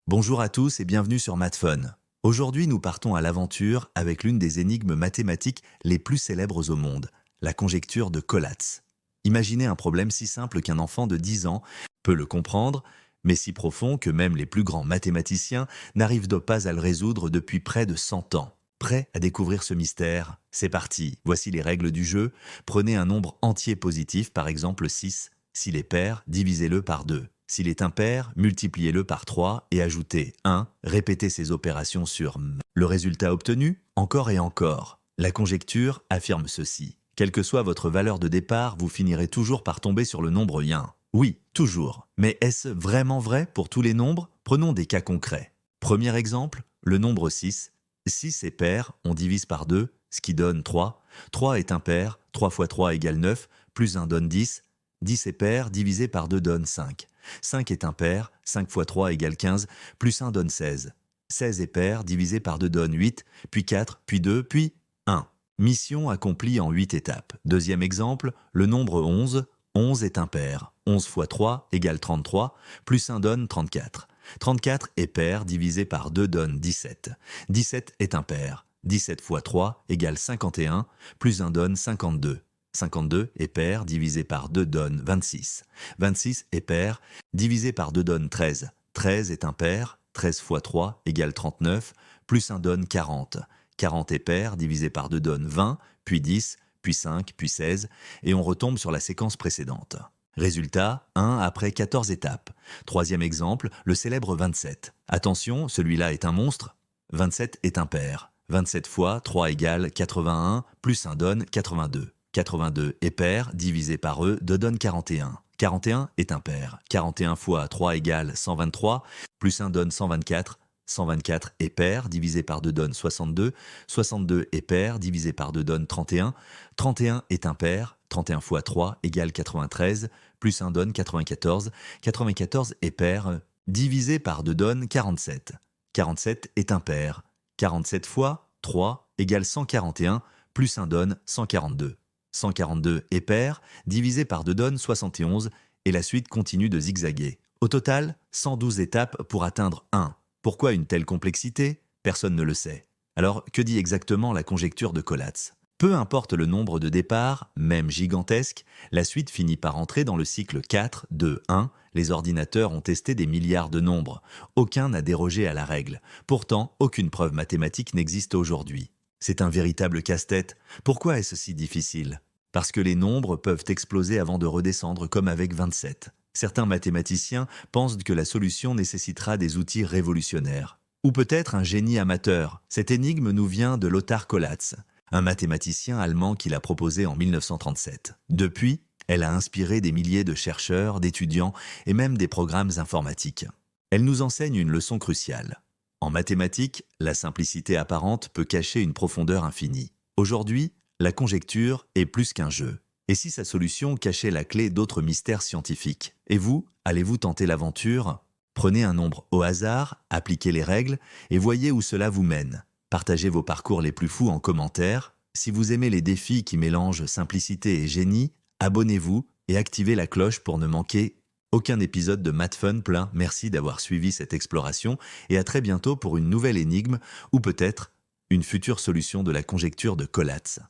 Bonjour à tous et bienvenue sur MathFun. Aujourd'hui, nous partons à l'aventure avec l'une des énigmes mathématiques les plus célèbres au monde, la conjecture de Collatz. Imaginez un problème si simple qu'un enfant de 10 ans peut le comprendre, mais si profond que même les plus grands mathématiciens n'arrivent pas à le résoudre depuis près de 100 ans. Prêt à découvrir ce mystère? C'est parti, voici les règles du jeu. Prenez un nombre entier positif, par exemple 6. S'il est pair, divisez-le par 2. S'il est impair, multipliez-le par 3 et ajoutez 1. Répétez ces opérations sur m. Le résultat obtenu, encore et encore. La conjecture affirme ceci. Quelle que soit votre valeur de départ, vous finirez toujours par tomber sur le nombre 1. Oui, toujours. Mais est-ce vraiment vrai pour tous les nombres? Prenons des cas concrets. Premier exemple, le nombre 6. 6 est pair, on divise par 2, ce qui donne 3. 3 est impair, 3 fois 3 égale 9, plus 1 donne 10. 10 est pair, divisé par 2 donne 5. 5 est impair, 5 fois 3 égale 15, plus 1 donne 16. 16 est pair, divisé par 2 donne 8, puis 4, puis 2, puis 1. Mission accomplie en 8 étapes. Deuxième exemple, le nombre 11. 11 est impair. 11 fois 3 égale 33, plus 1 donne 34. 34 est pair, divisé par 2 donne 17. 17 est impair. 17 fois 3 égale 51, plus 1 donne 52. 52 est pair, divisé par 2 donne 26. 26 est pair, divisé par 2 donne 13. 13 est impair, 13 fois 3 égale 39, plus 1 donne 40. 40 est pair, divisé par 2 donne 20, puis 10, puis 5, puis 16, et on retombe sur la séquence précédente. Résultat, 1 après 14 étapes. Troisième exemple, le célèbre 27. Attention, celui-là est un monstre. 27 est impair. 27 fois 3 égale 81, plus 1 donne 82. 82 est pair, divisé par 2 donne 41. 41 est impair. 41 fois 3 égale 123, plus 1 donne 124. 124 est pair, divisé par 2 donne 62. 62 est pair, divisé par 2 donne 31. 31 est impair. 31 fois 3 égale 93, plus 1 donne 94. 94 est pair, divisé par 2 donne 47. 47 est impair. 47 fois 3 égale 141, plus 1 donne 142. 142 est pair, divisé par 2 donne 71, et la suite continue de zigzaguer. Au total, 112 étapes pour atteindre 1. Pourquoi une telle complexité? Personne ne le sait. Alors, que dit exactement la conjecture de Collatz? Peu importe le nombre de départ, même gigantesque, la suite finit par entrer dans le cycle 4, 2, 1. Les ordinateurs ont testé des milliards de nombres. Aucun n'a dérogé à la règle. Pourtant, aucune preuve mathématique n'existe aujourd'hui. C'est un véritable casse-tête. Pourquoi est-ce si difficile? Parce que les nombres peuvent exploser avant de redescendre, comme avec 27. Certains mathématiciens pensent que la solution nécessitera des outils révolutionnaires. Ou peut-être un génie amateur. Cette énigme nous vient de Lothar Collatz, un mathématicien allemand qui l'a proposée en 1937. Depuis, elle a inspiré des milliers de chercheurs, d'étudiants et même des programmes informatiques. Elle nous enseigne une leçon cruciale. En mathématiques, la simplicité apparente peut cacher une profondeur infinie. Aujourd'hui, la conjecture est plus qu'un jeu. Et si sa solution cachait la clé d'autres mystères scientifiques? Et vous, allez-vous tenter l'aventure? Prenez un nombre au hasard, appliquez les règles et voyez où cela vous mène. Partagez vos parcours les plus fous en commentaire. Si vous aimez les défis qui mélangent simplicité et génie, abonnez-vous et activez la cloche pour ne manquer aucun épisode de MathFun plein. Merci d'avoir suivi cette exploration et à très bientôt pour une nouvelle énigme ou peut-être une future solution de la conjecture de Collatz.